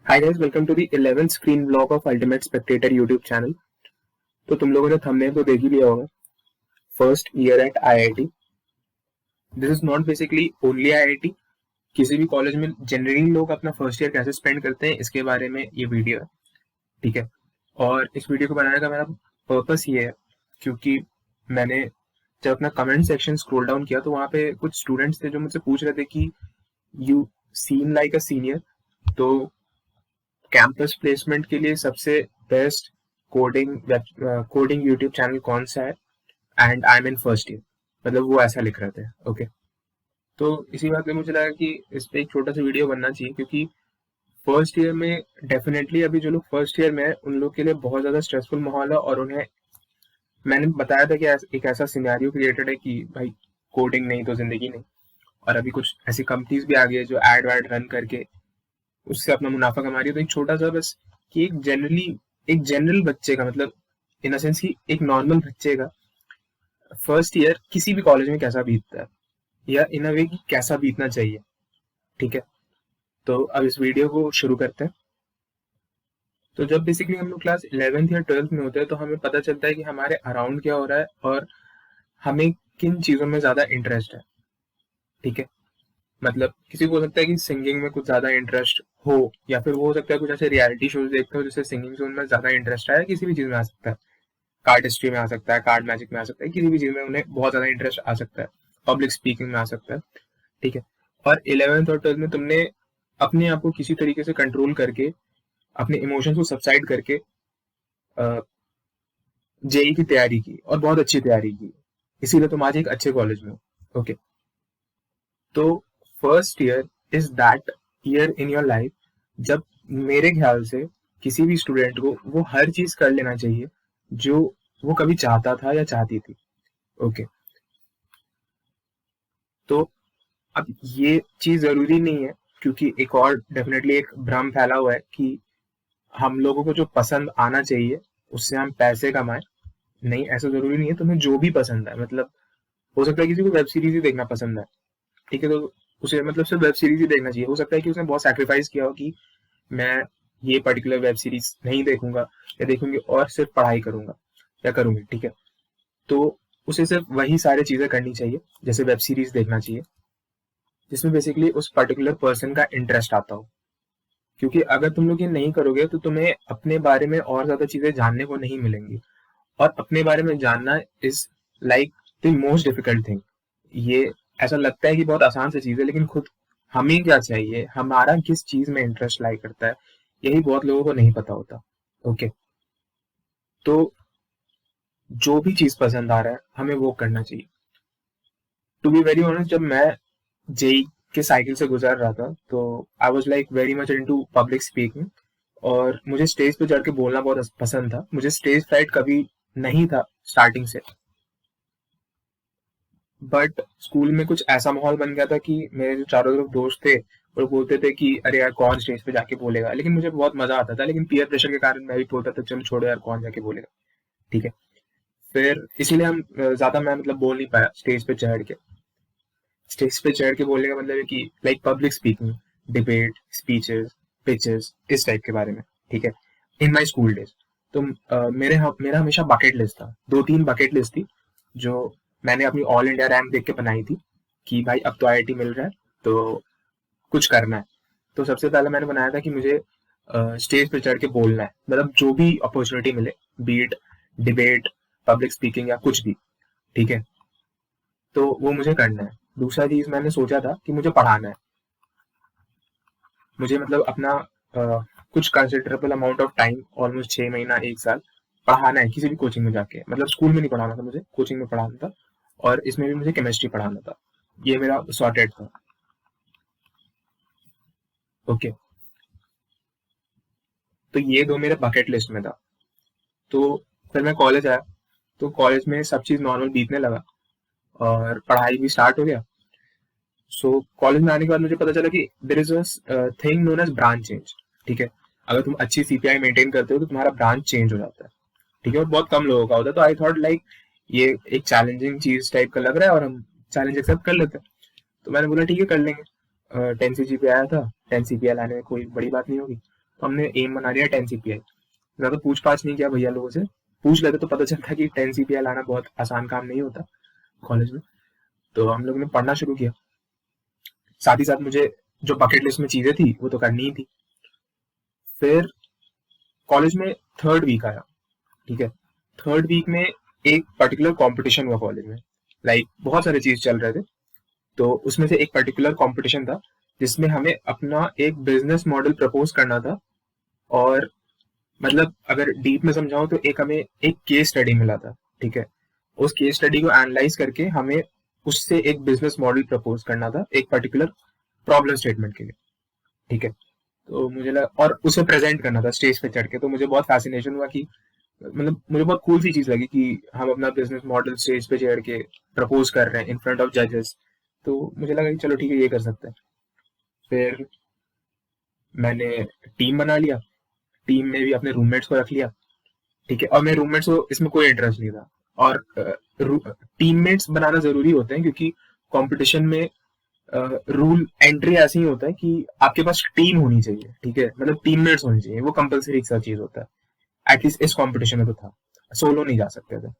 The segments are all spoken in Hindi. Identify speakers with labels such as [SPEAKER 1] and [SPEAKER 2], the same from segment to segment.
[SPEAKER 1] Hi guys, welcome to the 11th screen blog of ultimate spectator YouTube channel. तो तुम लोगों ने थंबनेल तो देख ही लिया होगा। First year eight IIT. This is not basically only IIT. किसी भी कॉलेज में जनरली लोग अपना फर्स्ट ईयर कैसे स्पेंड करते हैं इसके बारे में ये वीडियो है। ठीक है। और इस वीडियो को बनाने का मेरा पर्पस ये है क्योंकि मैंने जब अपना कमेंट सेक्शन स्क्रॉल डाउन किया तो वहाँ पे कुछ स्टूडेंट्स थे जो मुझसे पूछ रहे थे कि you seem like a senior, तो कैंपस प्लेसमेंट के लिए सबसे बेस्ट कोडिंग यूट्यूब चैनल कौन सा है, and I am in first year. मतलब वो ऐसा लिख रहे थे। ओके। तो इसी बात पे मुझे लगा कि इस पे एक छोटा सा वीडियो बनना चाहिए क्योंकि फर्स्ट ईयर में डेफिनेटली अभी जो लोग फर्स्ट ईयर में है उन लोग के लिए बहुत ज़्यादा स्ट्रेसफुल माहौल है। और उन्हें मैंने बताया था कि एक ऐसा सिनेरियो क्रिएटेड है कि भाई कोडिंग नहीं तो जिंदगी नहीं। और अभी कुछ ऐसी कंपनीज भी आ गई है जो एड वैड रन करके उससे अपना मुनाफा कमा रही है। तो एक छोटा सा बस कि एक जनरल बच्चे का मतलब इन सेंस कि एक नॉर्मल बच्चे का फर्स्ट ईयर किसी भी कॉलेज में कैसा बीतता है या इन अ वे कि कैसा बीतना चाहिए। ठीक है। तो अब इस वीडियो को शुरू करते हैं। तो जब बेसिकली हम लोग क्लास 11th या 12th में होते हैं तो हमें पता चलता है कि हमारे अराउंड क्या हो रहा है और हमें किन चीज़ों में ज़्यादा इंटरेस्ट है। ठीक है। मतलब किसी को हो सकता है कि सिंगिंग में कुछ ज़्यादा इंटरेस्ट हो, या फिर वो हो सकता है कुछ ऐसे रियलिटी शोज देखते हो जिससे सिंगिंग से उनमें ज़्यादा इंटरेस्ट आया। किसी भी चीज़ में आ सकता है, कार्ड हिस्ट्री में आ सकता है, कार्ड मैजिक में आ सकता है, किसी भी चीज़ में उन्हें बहुत ज़्यादा इंटरेस्ट आ सकता है, पब्लिक स्पीकिंग में आ सकता है। ठीक है। और 11th और 12th में तुमने अपने आप को किसी तरीके से कंट्रोल करके अपने इमोशंस को सबसाइड करके जेई की तैयारी की और बहुत अच्छी तैयारी की, इसीलिए तुम आज एक अच्छे कॉलेज में हो। ओके। तो first year is that year in your life जब मेरे ख्याल से किसी भी स्टूडेंट को वो हर चीज कर लेना चाहिए जो वो कभी चाहता था या चाहती थी। ओके। तो अब ये चीज जरूरी नहीं है क्योंकि एक और डेफिनेटली एक भ्रम फैला हुआ है कि हम लोगों को जो पसंद आना चाहिए उससे हम पैसे कमाएं। नहीं, ऐसा जरूरी नहीं है। तुम्हें जो भी पसंद है, मतलब हो सकता है किसी को वेब सीरीज ही देखना पसंद है। ठीक है। तो उसे मतलब सिर्फ वेब सीरीज ही देखना चाहिए। हो सकता है कि उसने बहुत सैक्रिफाइस किया हो कि मैं ये पर्टिकुलर वेब सीरीज नहीं देखूंगा या देखूंगी और सिर्फ पढ़ाई करूंगा या करूंगी। ठीक है। तो उसे सिर्फ वही सारी चीजें करनी चाहिए जैसे वेब सीरीज देखना चाहिए जिसमें बेसिकली उस पर्टिकुलर पर्सन का इंटरेस्ट आता हो। क्योंकि अगर तुम लोग ये नहीं करोगे तो तुम्हें अपने बारे में और ज्यादा चीजें जानने को नहीं मिलेंगी। और अपने बारे में जानना is like the most difficult thing. ये ऐसा लगता है कि बहुत आसान सी चीज है, लेकिन खुद हमें क्या चाहिए, हमारा किस चीज में इंटरेस्ट लाई करता है, यही बहुत लोगों को नहीं पता होता। ओके। तो जो भी चीज पसंद आ रहा है हमें वो करना चाहिए। टू बी वेरी ऑनेस्ट, जब मैं जेई के साइकिल से गुजर रहा था तो I was like very much into public speaking. और मुझे स्टेज पे चढ़ के बोलना बहुत पसंद था। मुझे स्टेज फ्राइट कभी नहीं था स्टार्टिंग से। बट स्कूल में कुछ ऐसा माहौल बन गया था कि मेरे जो चारों तरफ दोस्त थे वो बोलते थे कि अरे यार कौन स्टेज पे जाके बोलेगा, लेकिन मुझे बहुत मजा आता था। लेकिन पीयर प्रेशर के कारण मैं भी बोलता था चलो छोड़ो यार, कौन जाके बोलेगा। ठीक है। फिर इसीलिए ज्यादा मैं मतलब बोल नहीं पाया स्टेज पे चढ़ के। स्टेज पे चढ़ के बोलने का मतलब है कि like public speaking, debate, speeches, pitches, इस टाइप के बारे में। ठीक है। इन माई स्कूल डेज। तो मेरा हमेशा बकेट लिस्ट था, दो तीन बकेट लिस्ट थी जो मैंने अपनी ऑल इंडिया रैंक देख के बनाई थी कि भाई अब तो आईआईटी मिल रहा है तो कुछ करना है। तो सबसे पहले मैंने बनाया था कि मुझे स्टेज पे चढ़ के बोलना है, मतलब जो भी अपॉर्चुनिटी मिले, बीट डिबेट, पब्लिक स्पीकिंग या कुछ भी। ठीक है। तो वो मुझे करना है। दूसरा चीज मैंने सोचा था कि मुझे पढ़ाना है। मुझे मतलब अपना कुछ considerable amount of time, almost 6 महीना 1 साल पढ़ाना है किसी भी कोचिंग में जाके। मतलब स्कूल में नहीं पढ़ाना था, मुझे कोचिंग में पढ़ाना था। और इसमें भी मुझे केमिस्ट्री पढ़ाना था। ये मेरा सॉर्टेड था। ओके। तो ये दो मेरे बकेट लिस्ट में था। तो फिर मैं कॉलेज आया तो कॉलेज में सब चीज नॉर्मल बीतने लगा और पढ़ाई भी स्टार्ट हो गया। सो कॉलेज में आने के बाद मुझे पता चला कि there is a thing known as branch change. ठीक है। अगर तुम अच्छी सीपीआई मेंटेन करते हो तो तुम्हारा ब्रांच चेंज हो जाता है। ठीक है। और बहुत कम लोगों का होता है। तो आई थॉट लाइक ये एक चैलेंजिंग चीज टाइप का लग रहा है और हम चैलेंज एक्सेप्ट कर लेते हैं। तो मैंने बोला ठीक है कर लेंगे। 10 सीजीपीए आया था, 10 सीपीए लाने में कोई बड़ी बात नहीं होगी। तो हमने एम बना लिया 10 CPI। ज्यादा पूछ पाछ नहीं किया भैया लोगों से, पूछ लेते तो पता चलता कि 10 CPI लाना बहुत आसान काम नहीं होता कॉलेज में। तो हम लोग ने पढ़ना शुरू किया, साथ ही साथ मुझे जो बकेट लिस्ट में चीजें थी वो तो करनी ही थी। फिर कॉलेज में थर्ड वीक आया, ठीक है। थर्ड वीक में एक पर्टिकुलर कंपटीशन हुआ कॉलेज में, लाइक बहुत सारे चीज चल रहे थे। तो उसमें से एक पर्टिकुलर कंपटीशन था जिसमें हमें अपना एक बिजनेस मॉडल प्रपोज करना था। और मतलब अगर डीप में समझाऊं तो एक हमें एक केस स्टडी मिला था, ठीक है। उस केस स्टडी को एनालाइज करके हमें उससे एक बिजनेस मॉडल प्रपोज करना था एक पर्टिकुलर प्रॉब्लम स्टेटमेंट के लिए, ठीक है। तो मुझे लगा, और उसे प्रेजेंट करना था स्टेज पे चढ़ के। तो मुझे बहुत फैसिनेशन हुआ कि मतलब मुझे बहुत कूल सी चीज लगी कि हम अपना बिजनेस मॉडल स्टेज पे चढ़ के प्रपोज कर रहे हैं इन फ्रंट ऑफ जजेस। तो मुझे लगा कि चलो ठीक है, ये कर सकते हैं। फिर मैंने टीम बना लिया, टीम में भी अपने रूममेट्स को रख लिया, ठीक है। और मेरे रूममेट्स को इसमें कोई इंटरेस्ट नहीं था। और टीममेट्स बनाना जरूरी होते हैं क्योंकि कंपटीशन में रूल एंट्री ऐसे ही होता है कि आपके पास टीम होनी चाहिए, ठीक है। मतलब टीममेट्स होनी चाहिए, वो कंपलसरी एक सा चीज होता है। एटलीस्ट इस कंपटीशन में तो था, सोलो नहीं जा सकते थे।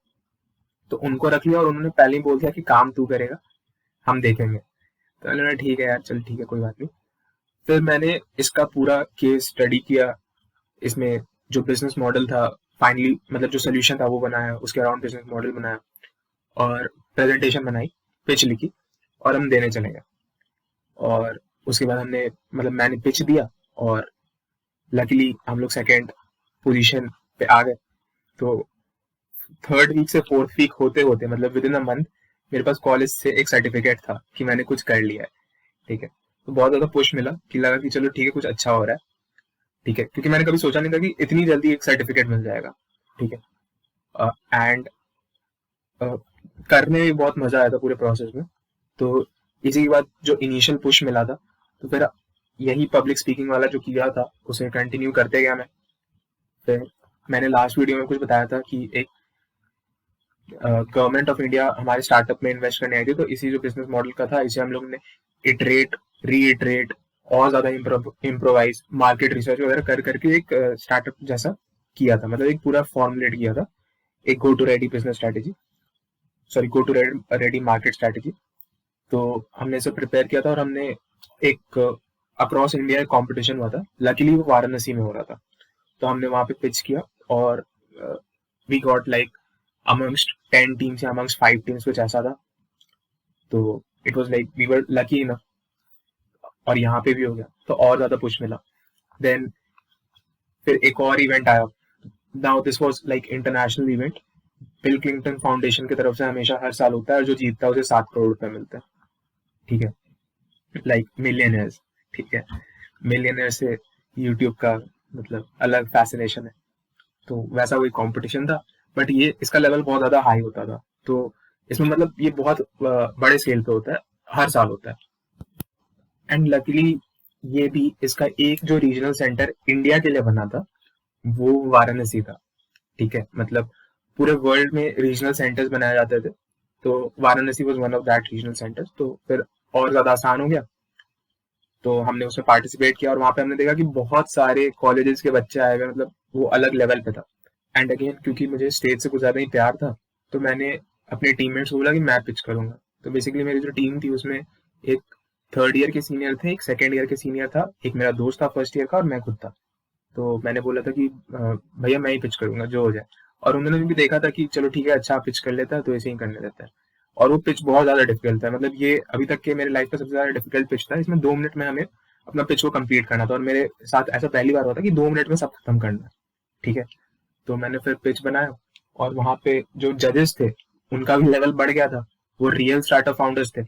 [SPEAKER 1] तो उनको रख लिया और उन्होंने पहले ही बोल दिया कि काम तू करेगा, हम देखेंगे। तो मैंने बोला ठीक है यार, चल ठीक है, कोई बात नहीं। फिर मैंने इसका पूरा केस स्टडी किया, इसमें जो बिजनेस मॉडल था फाइनली, मतलब जो सोल्यूशन था वो बनाया, उसके अराउंड बिजनेस मॉडल बनाया और प्रेजेंटेशन बनाई, पिच लिखी और हम देने चले गए। और उसके बाद हमने मतलब मैंने पिच दिया और लकीली हम लोग सेकेंड पोजीशन पे आ गए। तो थर्ड वीक से फोर्थ वीक होते होते मतलब विद इन अ मंथ मेरे पास कॉलेज से एक सर्टिफिकेट था कि मैंने कुछ कर लिया है, ठीक है। तो बहुत ज्यादा पुश मिला कि लगा कि चलो ठीक है, कुछ अच्छा हो रहा है, ठीक है। क्योंकि मैंने कभी सोचा नहीं था कि इतनी जल्दी एक सर्टिफिकेट मिल जाएगा, ठीक है। एंड करने में बहुत मजा आया था पूरे प्रोसेस में। तो इसी के बाद जो इनिशियल पुश मिला था, तो फिर यही पब्लिक स्पीकिंग वाला जो किया था उसे कंटिन्यू करते गया मैं। फिर मैंने लास्ट वीडियो में कुछ बताया था कि एक गवर्नमेंट ऑफ इंडिया हमारे स्टार्टअप में इन्वेस्ट करने आई थी। तो इसी जो बिजनेस मॉडल का था, इसे हम लोग ने इटरेट, रीइटरेट और ज्यादा इम्प्रोवाइज, मार्केट रिसर्च वगैरह कर करके एक स्टार्टअप जैसा किया था। मतलब एक पूरा फॉर्मुलेट किया था, एक go to ready business strategy, sorry go to ready market strategy. तो हमने इसे प्रिपेयर किया था और हमने एक अक्रॉस इंडिया कंपटीशन हुआ था। लकीली वो वाराणसी में हो रहा था। तो हमने वहां पे पिच किया और we got like amongst 10 teams या अमंगस्ट 5 टीम्स, कुछ ऐसा था। तो it was like we were lucky enough, और यहाँ पे भी हो गया तो और ज्यादा पुश मिला। देन फिर एक और इवेंट आया। Now this was like international event. Bill Clinton foundation की तरफ से हमेशा हर साल होता है और जो जीतता है उसे 7 करोड़ रुपए मिलते हैं, ठीक है। लाइक मिलियनर्स, ठीक है। मिलियनर से यूट्यूब का मतलब अलग फैसिनेशन है। तो वैसा कोई कंपटीशन था, बट ये इसका लेवल बहुत ज्यादा हाई होता था। तो इसमें मतलब ये बहुत बड़े स्केल पे होता है, हर साल होता है। एंड लकीली ये भी इसका एक जो रीजनल सेंटर इंडिया के लिए बना था वो वाराणसी था, ठीक है। मतलब पूरे वर्ल्ड में रीजनल सेंटर्स बनाए जाते थे, तो Varanasi was one of that regional centres. तो फिर और ज्यादा आसान हो गया। तो हमने उसमें पार्टिसिपेट किया और वहां पे हमने देखा कि बहुत सारे कॉलेजेस के बच्चे आए हुए, मतलब वो अलग लेवल पे था। एंड अगेन क्योंकि मुझे स्टेज से कुछ ज्यादा ही प्यार था, तो मैंने अपने टीममेट्स को बोला कि मैं पिच करूंगा। तो बेसिकली मेरी जो टीम थी उसमें एक थर्ड ईयर के सीनियर थे, एक सेकेंड ईयर के सीनियर था, एक मेरा दोस्त था फर्स्ट ईयर का, और मैं खुद था। तो मैंने बोला था कि भैया मैं ही पिच करूंगा जो हो जाए। और उन्होंने भी देखा था कि चलो ठीक है, अच्छा पिच कर लेता है तो ऐसे ही करने देता है। और वो पिच बहुत ज्यादा डिफिकल्ट था, मतलब ये अभी तक के मेरे लाइफ का सबसे ज्यादा डिफिकल्ट पिच था। इसमें 2 मिनट में हमें अपना पिच को कंप्लीट करना था और मेरे साथ ऐसा पहली बार हुआ था कि 2 मिनट में सब खत्म करना है, ठीक है। तो मैंने फिर पिच बनाया और वहां पे जो जजेस थे उनका भी लेवल बढ़ गया था, वो रियल स्टार्टअप फाउंडर्स थे।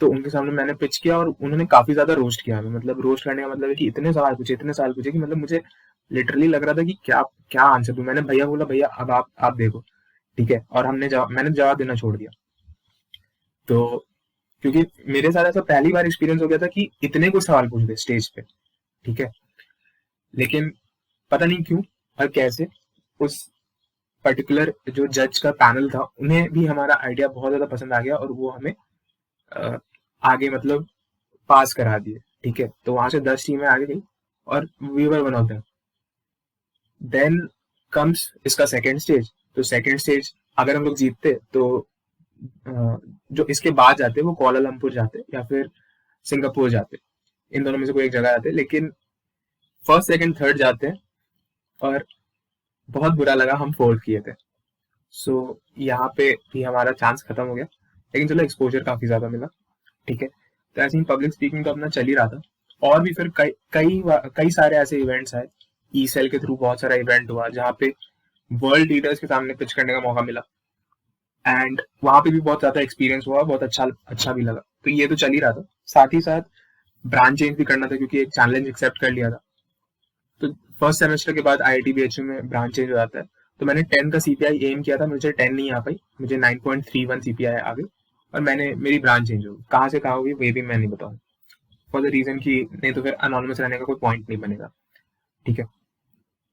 [SPEAKER 1] तो उनके सामने मैंने पिच किया और उन्होंने काफी ज्यादा रोस्ट किया हमें। मतलब रोस्ट करने का मतलब है कि इतने सवाल पूछे, इतने सवाल पूछे कि मतलब मुझे लिटरली लग रहा था कि क्या क्या आंसर दूं। मैंने भैया बोला भैया अब आप देखो, ठीक है। और मैंने जवाब देना छोड़ दिया। तो क्योंकि मेरे साथ ऐसा पहली बार एक्सपीरियंस हो गया था कि इतने कुछ सवाल पूछ गए स्टेज पे, ठीक है। लेकिन पता नहीं क्यों और कैसे उस पर्टिकुलर जो जज का पैनल था उन्हें भी हमारा आइडिया बहुत ज्यादा पसंद आ गया और वो हमें अ, आगे मतलब पास करा दिए, ठीक है। तो वहां से 10 टीमें आगे गई और we were one of them. Then comes इसका सेकेंड स्टेज। तो सेकेंड स्टेज अगर हम लोग जीतते तो जो इसके बाद जाते वो कोलालमपुर जाते या फिर सिंगापुर जाते, इन दोनों में से कोई एक जगह जाते, लेकिन फर्स्ट सेकंड थर्ड जाते हैं और बहुत बुरा लगा, हम फोर्थ किए थे। सो यहाँ पे भी हमारा चांस खत्म हो गया, लेकिन चलो एक्सपोजर काफी ज्यादा मिला। ठीक है, तो ऐसे ही पब्लिक स्पीकिंग तो अपना चल ही रहा था। और भी फिर कई कई कई सारे ऐसे इवेंट्स आए, ई सेल के थ्रू बहुत सारा इवेंट हुआ जहाँ पे वर्ल्ड लीडर्स के सामने पिच करने का मौका मिला, एंड वहां पे भी बहुत ज्यादा एक्सपीरियंस हुआ, बहुत अच्छा अच्छा भी लगा। तो ये तो चल ही रहा था, साथ ही साथ ब्रांच चेंज भी करना था क्योंकि एक चैलेंज एक्सेप्ट कर लिया था। तो फर्स्ट सेमेस्टर के बाद IIT BHU में ब्रांच चेंज हो जाता है। तो मैंने 10 का CPI एम किया था, मुझे 10 नहीं आ पाई, मुझे 9.31 CPI आ गई और मैंने मेरी ब्रांच चेंज हो गई। कहाँ से कहाँ हुई वे भी मैं नहीं बताऊँ, फॉर द रीजन कि नहीं तो फिर अनोनिमस रहने का कोई पॉइंट नहीं बनेगा। ठीक है,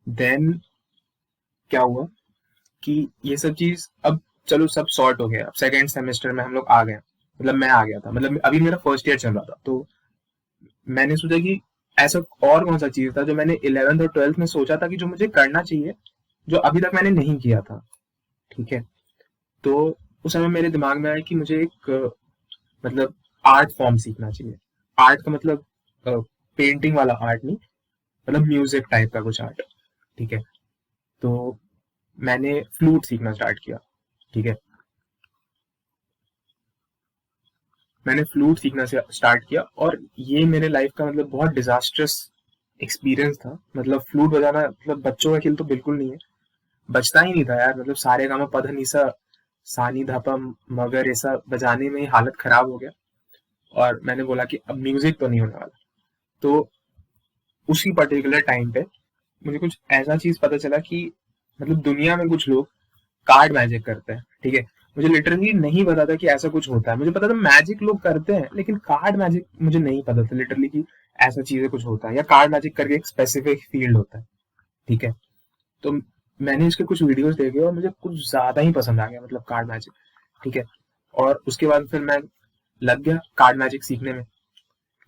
[SPEAKER 1] देन क्या हुआ कि ये सब चीज अब चलो सब सॉर्ट हो गया। अब सेकेंड सेमेस्टर में हम लोग आ गए, मतलब मैं आ गया था, मतलब अभी मेरा फर्स्ट ईयर चल रहा था। तो मैंने सोचा कि ऐसा और कौन सा चीज था जो मैंने 11th और 12th में सोचा था कि जो मुझे करना चाहिए, जो अभी तक मैंने नहीं किया था। ठीक है, तो उस समय मेरे दिमाग में आया कि मुझे एक मतलब आर्ट फॉर्म सीखना चाहिए। आर्ट का मतलब पेंटिंग वाला आर्ट नहीं, मतलब म्यूजिक टाइप का कुछ आर्ट। ठीक है, तो मैंने फ्लूट सीखना स्टार्ट किया। ठीक है, मैंने फ्लूट सीखना स्टार्ट किया और ये मेरे लाइफ का मतलब बहुत डिजास्ट्रस एक्सपीरियंस था। मतलब फ्लूट बजाना मतलब बच्चों का खेल तो बिल्कुल नहीं है, बचता ही नहीं था यार। मतलब सारे गामा पध निसा सानी धापा मगर ऐसा बजाने में ही हालत खराब हो गया। और मैंने बोला कि अब म्यूजिक तो नहीं होने वाला। तो उसी पर्टिकुलर टाइम पे मुझे कुछ ऐसा चीज पता चला कि मतलब दुनिया में कुछ लोग कार्ड मैजिक करते हैं। ठीक है, मुझे लिटरली नहीं पता था कि ऐसा कुछ होता है। मुझे पता था मैजिक लोग करते हैं, लेकिन कार्ड मैजिक मुझे नहीं पता था लिटरली कि ऐसा चीजें कुछ होता है या कार्ड मैजिक करके एक स्पेसिफिक फील्ड होता है। ठीक है, तो मैंने इसके कुछ वीडियोस देखे और मुझे कुछ ज्यादा ही पसंद आ गया, मतलब कार्ड मैजिक। ठीक है, और उसके बाद फिर मैं लग गया कार्ड मैजिक सीखने में।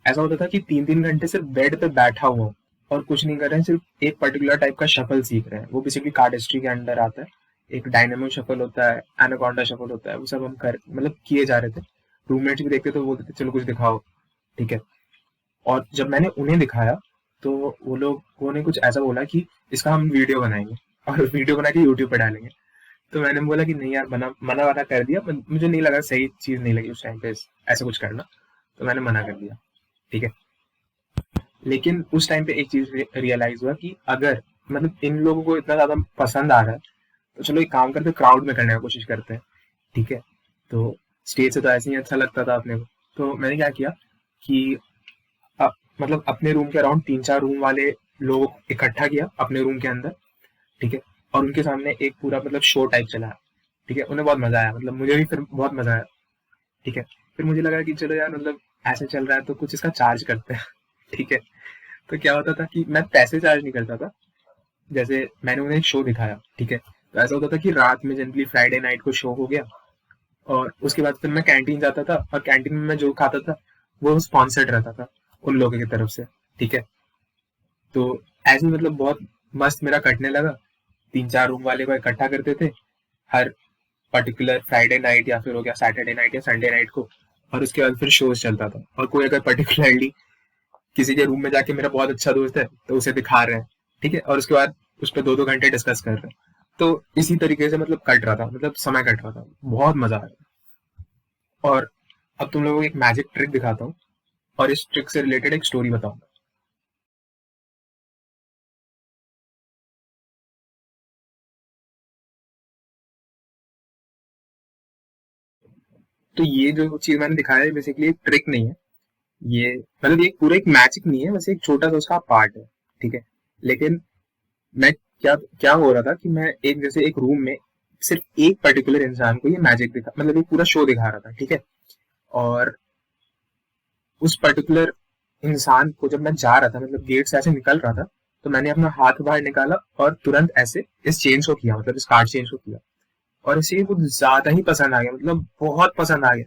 [SPEAKER 1] ऐसा होता था कि 3-3 घंटे सिर्फ बेड पे बैठा हुआ हूँ और कुछ नहीं कर रहे हैं, सिर्फ एक पर्टिकुलर टाइप का शफल सीख रहे हैं। वो बेसिकली कार्ड हिस्ट्री के अंडर आता है। एक डायनेमो शफल होता है, एनाकोंडा शफल होता है, वो सब हम कर मतलब किए जा रहे थे। रूममेट्स भी देखते तो बोलते थे चलो कुछ दिखाओ। ठीक है, और जब मैंने उन्हें दिखाया तो वो ने कुछ ऐसा बोला कि इसका हम वीडियो बनाएंगे और वीडियो बना के यूट्यूब पे डालेंगे। तो मैंने बोला कि नहीं यार, मना वना कर दिया। मुझे नहीं लगा, सही चीज नहीं लगी उस टाइम पे ऐसा कुछ करना, तो मैंने मना कर दिया। ठीक है, लेकिन उस टाइम पे एक चीज रियलाइज हुआ कि अगर मतलब इन लोगों को इतना ज्यादा पसंद आ रहा है तो चलो एक काम करते, क्राउड में करने की कोशिश करते हैं। ठीक है, तो स्टेज से तो ऐसे ही अच्छा लगता था अपने को। तो मैंने क्या किया कि मतलब अपने रूम के अराउंड 3-4 रूम वाले लोग इकट्ठा किया अपने रूम के अंदर। ठीक है, और उनके सामने एक पूरा मतलब शो टाइप चलाया। ठीक है, उन्हें बहुत मजा आया, मतलब मुझे भी फिर बहुत मजा आया। ठीक है, फिर मुझे लगा कि चलो यार मतलब ऐसे चल रहा है तो कुछ इसका चार्ज करते हैं। ठीक है, तो क्या होता था कि मैं पैसे चार्ज नहीं करता था। जैसे मैंने उन्हें एक शो दिखाया। ठीक है, तो ऐसा होता था कि रात में जनरली फ्राइडे नाइट को शो हो गया और उसके बाद फिर मैं कैंटीन जाता था और कैंटीन में मैं जो खाता था वो स्पॉन्सर्ड रहता था उन लोगों की तरफ से। ठीक है, तो ऐसे ही मतलब बहुत मस्त मेरा कटने लगा। 3-4 रूम वाले को इकट्ठा करते थे हर पर्टिकुलर फ्राइडे नाइट या फिर हो गया सैटरडे नाइट या संडे नाइट को, और उसके बाद फिर शोज चलता था। और कोई अगर पर्टिकुलरली किसी के रूम में जाके मेरा बहुत अच्छा दोस्त है तो उसे दिखा रहे हैं। ठीक है, और उसके बाद उस पर 2-2 घंटे डिस्कस कर रहे हैं। तो इसी तरीके से मतलब कट रहा था, मतलब समय कट रहा था, बहुत मजा आया। और अब तुम लोगों को एक मैजिक ट्रिक दिखाता हूँ और इस ट्रिक से रिलेटेड एक स्टोरी बताऊंगा। तो ये जो चीज मैंने दिखाया है बेसिकली एक ट्रिक नहीं है, ये मतलब ये पूरा एक मैजिक नहीं है, बस एक छोटा सा उसका पार्ट है। ठीक है, लेकिन मैं क्या क्या हो रहा था कि मैं एक जैसे एक रूम में सिर्फ एक पर्टिकुलर इंसान को ये मैजिक दिखा, मतलब ये पूरा शो दिखा रहा था। ठीक है, और उस पर्टिकुलर इंसान को जब मैं जा रहा था, मतलब गेट से ऐसे निकल रहा था, तो मैंने अपना हाथ बाहर निकाला और तुरंत ऐसे इस चेंज को किया, मतलब इस कार्ड चेंज को किया। और इसे कुछ ज्यादा ही पसंद आ गया, मतलब बहुत पसंद आ गया।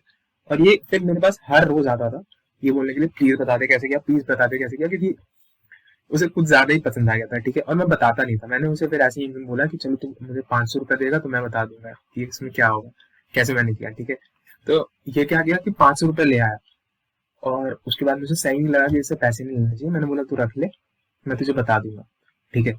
[SPEAKER 1] और ये फिर मेरे पास हर रोज आता था ये बोलने के लिए प्लीज बता दे कैसे किया, प्लीज बता दे कैसे किया, क्योंकि उसे कुछ ज्यादा ही पसंद आ गया था, ठीक है। और मैं बताता नहीं था, मैंने उसे फिर ऐसे ही बोला कि चलो तुम मुझे 500 रुपये देगा तो मैं बता दूंगा कि इसमें क्या होगा, कैसे मैंने किया, ठीक है। तो ये क्या किया कि 500 रुपये ले आया, और उसके बाद मुझे सही नहीं लगा कि इससे पैसे नहीं लेने चाहिए, मैंने बोला तू रख ले, मैं तुझे बता दूंगा, ठीक है।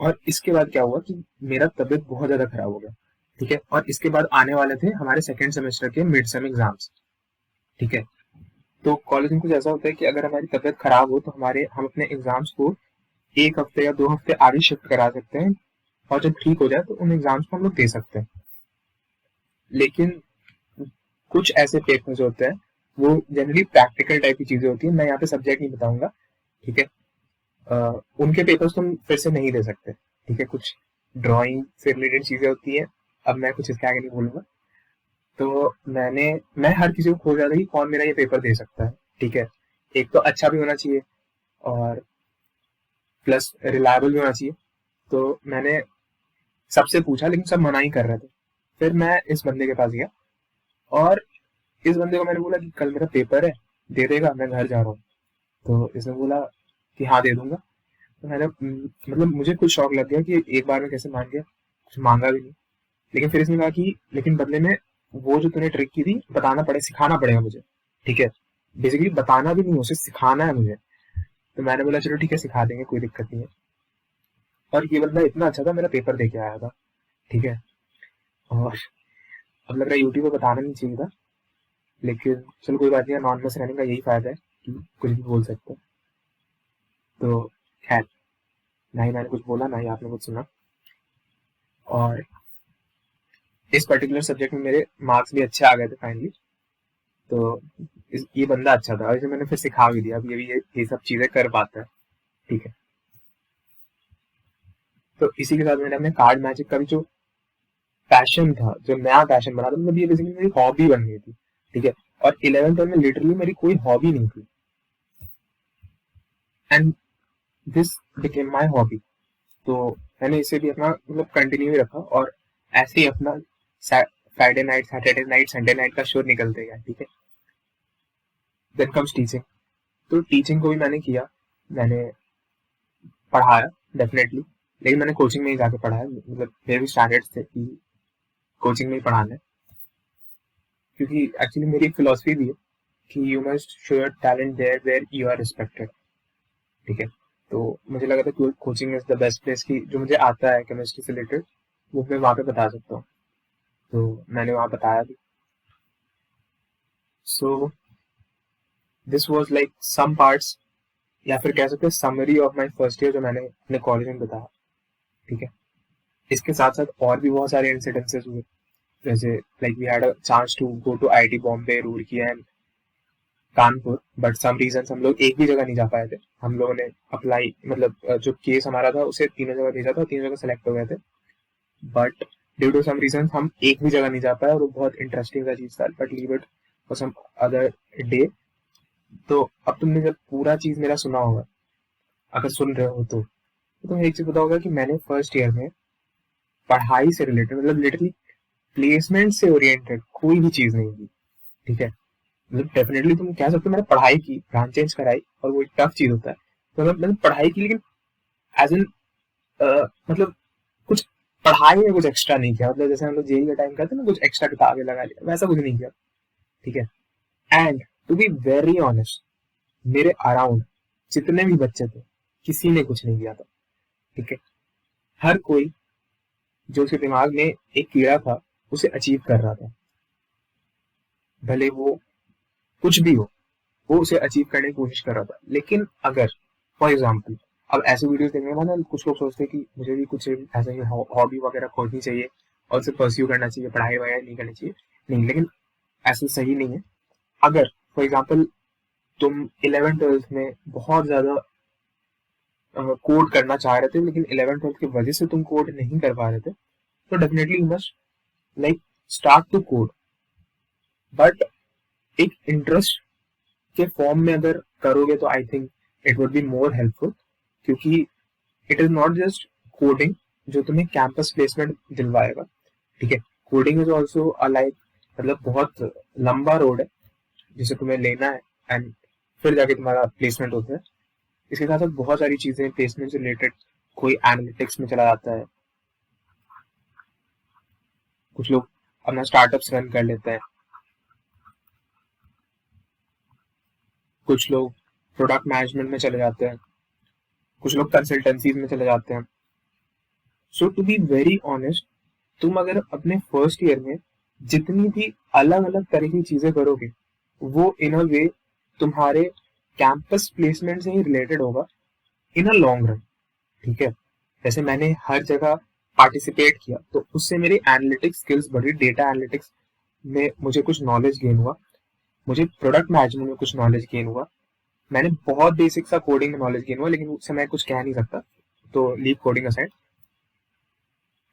[SPEAKER 1] और इसके बाद क्या हुआ कि मेरा तबीयत बहुत ज्यादा खराब हो गया, ठीक है। और इसके बाद आने वाले थे हमारे सेकेंड सेमेस्टर के मिड सेम एग्जाम्स, ठीक है। तो कॉलेज में कुछ ऐसा होता है कि अगर हमारी तबीयत खराब हो तो हम अपने एग्जाम्स को 1 हफ्ते या 2 हफ्ते आगे शिफ्ट करा सकते हैं, और जब ठीक हो जाए तो उन एग्जाम्स को हम लोग दे सकते हैं। लेकिन कुछ ऐसे पेपर्स होते हैं, वो जनरली प्रैक्टिकल टाइप की चीजें होती है, मैं यहाँ पे सब्जेक्ट नहीं बताऊंगा, ठीक है। उनके पेपर्स तुम फिर से नहीं दे सकते, ठीक है। कुछ ड्राइंग से रिलेटेड चीजें होती है, अब मैं कुछ इसके आगे नहीं बोलूंगा। तो मैं हर किसी को खोज रहा था कि कौन मेरा ये पेपर दे सकता है, ठीक है। एक तो अच्छा भी होना चाहिए, और प्लस रिलायबल भी होना चाहिए। तो मैंने सबसे पूछा, लेकिन सब मना ही कर रहे थे। फिर मैं इस बंदे के पास गया, और इस बंदे को मैंने बोला कि कल मेरा पेपर है, दे देगा, मैं घर जा रहा हूँ। तो इसने बोला कि हाँ दे दूंगा। तो मैंने मतलब मुझे कुछ शौक लग गया कि एक बार में कैसे मान गया, कुछ मांगा भी नहीं। लेकिन फिर इसने कहा कि लेकिन बदले में वो जो तूने ट्रिक की थी बताना पड़े, सिखाना पड़ेगा मुझे, ठीक है। बेसिकली बताना भी नहीं, उसे सिखाना है मुझे। तो मैंने बोला चलो ठीक है, सिखा देंगे, कोई दिक्कत नहीं है। और ये बंदा इतना अच्छा था, मेरा पेपर दे के आया था, ठीक है। और अब लग रहा है यूट्यूब पे बताना नहीं चाहिए था, लेकिन चलो कोई बात नहीं, अनॉनिमस रहने का यही फायदा है कि कुछ भी बोल सकते हैं। तो खैर, ना ही मैंने कुछ बोला, ना ही आपने कुछ सुना। और इस पर्टिकुलर सब्जेक्ट में मेरे मार्क्स भी अच्छे आ गए थे फाइनली। तो ये बंदा अच्छा था, और इसे मैंने फिर सिखा भी दिया, अब ये भी ये सब चीजें कर पाता है, ठीक है। तो इसी के साथ मैंने अपने कार्ड मैजिक का भी जो पैशन था, जो नया पैशन बना था, मतलब ये बेसिकली मेरी हॉबी बन गई थी, ठीक है। और 11th में लिटरली मेरी कोई हॉबी नहीं थी, and this became my hobby. तो मैंने इसे भी अपना मतलब कंटिन्यू ही रखा, और ऐसे ही अपना Friday night, Saturday night, Sunday night का शो निकलते गया, ठीक है। Then comes teaching. तो टीचिंग को भी मैंने किया, मैंने पढ़ाया डेफिनेटली, लेकिन मैंने कोचिंग में ही जाके पढ़ाया, मतलब मेरे भी स्टैंडर्ड्स थे कि कोचिंग में ही पढ़ाना है। क्योंकि एक्चुअली मेरी एक फिलोसफी भी है कि you must show your talent there where you are respected, ठीक है। तो मुझे लगा था कि coaching is the best place, की जो मुझे आता है केमिस्ट्री से रिलेटेड वो मैं वहाँ पे बता सकता हूँ। तो मैंने वहाँ बताया भी। So this was like some parts, या फिर कह सकते हैं summary of my first year, जो मैंने अपने कॉलेज में बताया, ठीक है। इसके साथ साथ और भी बहुत सारे इंसिडेंसेस हुए, जैसे like we had a chance to go to IIT Bombay, Roorkee and Kanpur, but some reason हम लोग एक भी जगह नहीं जा पाए थे। हम लोगों ने अप्लाई, मतलब जो केस हमारा था उसे तीनों जगह भेजा था, तीनों जगह सेलेक्ट हो गए थे, but due to some reason हम एक भी जगह नहीं जा पाए, और वो बहुत इंटरेस्टिंग सा चीज था, but leave it for some other day. तो अब तुमने जब पूरा चीज मेरा सुना होगा, अगर सुन रहे हो तो तुम्हें एक चीज पता होगा कि मैंने फर्स्ट ईयर में पढ़ाई से रिलेटेड, मतलब लिटरली प्लेसमेंट से ओरिएंटेड कोई भी चीज नहीं की, ठीक है। मतलब डेफिनेटली तुम कह सकते हो मैंने पढ़ाई की, ब्रांच चेंज कराई, और वो एक टफ चीज होता है। तो मैंने पढ़ाई की, लेकिन एज इन मतलब कुछ पढ़ाई में कुछ एक्स्ट्रा नहीं किया, मतलब जैसे हम लोग जेई का टाइम करते हैं ना, कुछ एक्स्ट्रा किताबें लगा लिया, वैसा कुछ नहीं किया, ठीक है। And to be very honest, मेरे अराउंड जितने भी बच्चे थे, किसी ने कुछ नहीं किया था, ठीक है। हर कोई जो उसके दिमाग में एक कीड़ा था उसे अचीव कर रहा था, भले वो कुछ भी हो, वो उसे अचीव करने की कोशिश कर रहा था। लेकिन अगर फॉर एग्जाम्पल, अब ऐसे वीडियोस देखने के बाद ना कुछ लोग सोचते हैं कि मुझे भी कुछ ऐसे ही हॉबी वगैरह खोजनी चाहिए और उसे परस्यू करना चाहिए, पढ़ाई वगैरह नहीं करनी चाहिए। नहीं, लेकिन ऐसा सही नहीं है। अगर फॉर एग्जाम्पल तुम 11th-12th में बहुत ज्यादा कोड करना चाह रहे थे, लेकिन 11th-12th की वजह से तुम कोड नहीं कर पा रहे थे, तो definitely you must like start to code, but एक इंटरेस्ट के फॉर्म में अगर करोगे तो I think it would be more helpful. क्योंकि it is not just coding जो तुम्हें कैंपस प्लेसमेंट दिलवाएगा, ठीक है। कोडिंग इज ऑल्सो लाइक, मतलब बहुत लंबा रोड है जिसे तुम्हें लेना है, एंड फिर जाके तुम्हारा प्लेसमेंट होता है, इसके साथ साथ बहुत सारी चीजें प्लेसमेंट से रिलेटेड, कोई एनालिटिक्स में चला जाता है, कुछ लोग अपना स्टार्टअप्स रन कर लेते हैं, कुछ लोग प्रोडक्ट मैनेजमेंट में चले जाते हैं, कुछ लोग कंसल्टेंसीज में चले जाते हैं। सो टू बी वेरी ऑनेस्ट, तुम अगर अपने फर्स्ट ईयर में जितनी भी अलग अलग तरह की चीजें करोगे, वो इन अ वे तुम्हारे कैंपस प्लेसमेंट से ही रिलेटेड होगा इन अ लॉन्ग रन। ठीक है, जैसे मैंने हर जगह पार्टिसिपेट किया तो उससे मेरी एनालिटिक्स स्किल्स बढ़ी, डेटा एनालिटिक्स में मुझे कुछ नॉलेज गेन हुआ, मुझे प्रोडक्ट मैनेजमेंट में कुछ नॉलेज गेन हुआ, मैंने बहुत बेसिक सा कोडिंग में नॉलेज गेन हुआ, लेकिन उससे मैं कुछ कह नहीं सकता, तो लीव कोडिंग असाइड,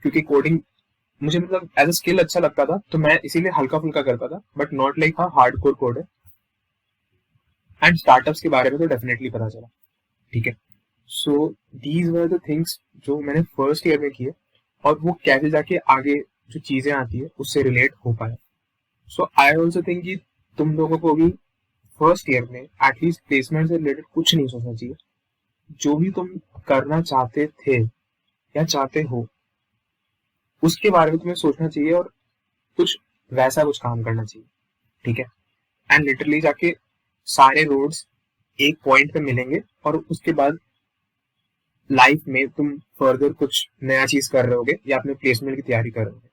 [SPEAKER 1] क्योंकि कोडिंग मुझे मतलब एज अ स्किल अच्छा लगता था, तो मैं इसीलिए हल्का फुल्का करता था, बट नॉट लाइक हाँ हार्ड कोड है। एंड स्टार्टअप्स के बारे में तो डेफिनेटली पता चला। ठीक है, so these were the things जो मैंने फर्स्ट ईयर में किए, और वो कैसे जाके आगे जो चीजें आती है उससे रिलेट हो पाया। सो आई ऑल्सो थिंक कि तुम लोगों को भी फर्स्ट ईयर में एटलीस्ट प्लेसमेंट से रिलेटेड कुछ नहीं सोचना चाहिए। जो भी तुम करना चाहते थे या चाहते हो उसके बारे में तुम्हें सोचना चाहिए, और कुछ वैसा कुछ काम करना चाहिए। ठीक है, एंड लिटरली जाके सारे रोड्स एक पॉइंट पे मिलेंगे, और उसके बाद लाइफ में तुम फर्दर कुछ नया चीज कर रहे होगे या अपने प्लेसमेंट की तैयारी कर रहे होगे।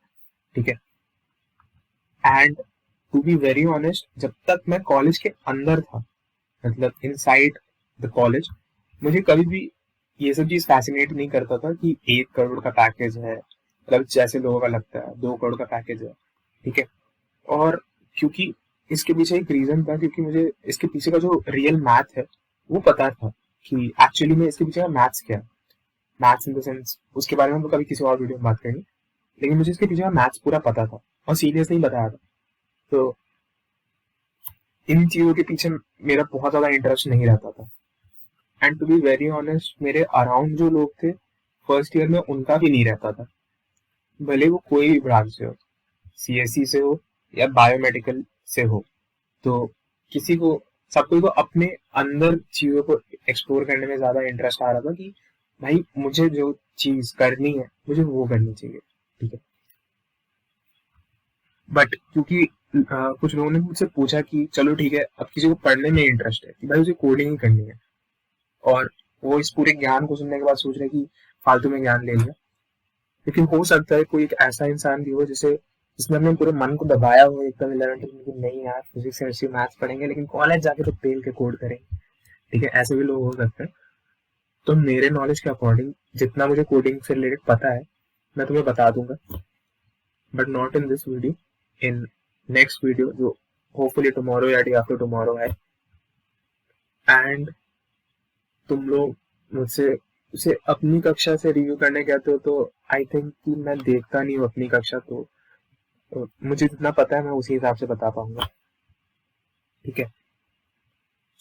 [SPEAKER 1] ठीक है, and to be very honest, जब तक मैं कॉलेज के अंदर था, मतलब इनसाइड द कॉलेज, मुझे कभी भी ये सब चीज फैसिनेट नहीं करता था कि 1 करोड़ का पैकेज है, मतलब जैसे लोगों का लगता है 2 करोड़ का पैकेज है। ठीक है, और क्योंकि इसके पीछे एक रीजन था, क्योंकि मुझे इसके पीछे का जो रियल मैथ है वो पता था कि एक्चुअली में इसके पीछे का मैथ्स क्या है। मैथ्स इन द सेंस, उसके बारे में हम कभी किसी और वीडियो में बात करेंगे, लेकिन मुझे इसके पीछे का मैथ्स पूरा पता था और सीरियसली बताया था। तो इन चीजों के पीछे मेरा बहुत ज्यादा इंटरेस्ट नहीं रहता था। And to be very honest, मेरे अराउंड जो लोग थे फर्स्ट ईयर में, उनका भी नहीं रहता था, भले वो कोई भी ब्रांच से हो, सीएससी से हो या बायोमेडिकल से हो। तो किसी को, सबको को अपने अंदर चीजों को एक्सप्लोर करने में ज्यादा इंटरेस्ट आ रहा था कि भाई मुझे जो चीज करनी है मुझे वो करनी चाहिए। ठीक है, बट क्योंकि कुछ लोगों ने मुझसे पूछा कि चलो ठीक है, अब किसी को पढ़ने में इंटरेस्ट है कि भाई उसे कोडिंग ही करनी है, और वो इस पूरे ज्ञान को सुनने के बाद सोच रहे कि फालतू में ज्ञान ले लिया। लेकिन हो सकता है कोई एक ऐसा इंसान भी हो जिसे, जिसने अपने पूरे मन को दबाया हो एकदम 11th में कि नहीं यार फिजिक्स केमिस्ट्री मैथ्स पढ़ेंगे, लेकिन कॉलेज जाके तो पेल के कोड करेंगे। ठीक है, ऐसे भी लोग हो सकते हैं। तो मेरे नॉलेज के अकॉर्डिंग जितना मुझे कोडिंग से रिलेटेड पता है मैं तुम्हें बता दूंगा, but not in this video, in next video जो होपफुली टुमारो या डे आफ्टर टुमारो है। एंड तुम लोग मुझसे उसे अपनी कक्षा से रिव्यू करने कहते हो, तो आई थिंक कि मैं देखता नहीं हूँ अपनी कक्षा, तो मुझे जितना पता है मैं उसी हिसाब से बता पाऊंगा। ठीक है,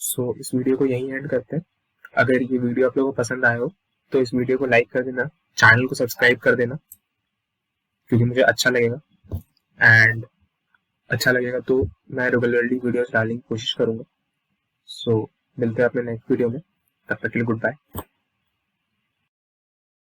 [SPEAKER 1] सो इस वीडियो को यहीं एंड करते हैं। अगर ये वीडियो आप लोगों को पसंद आया हो तो इस वीडियो को लाइक कर देना, चैनल को सब्सक्राइब कर देना, क्योंकि मुझे अच्छा लगेगा, एंड अच्छा लगेगा तो मैं रेगुलरली वीडियोस डालने की कोशिश करूंगा। सो मिलते हैं अपने नेक्स्ट वीडियो में, तब तक के लिए गुड बाय।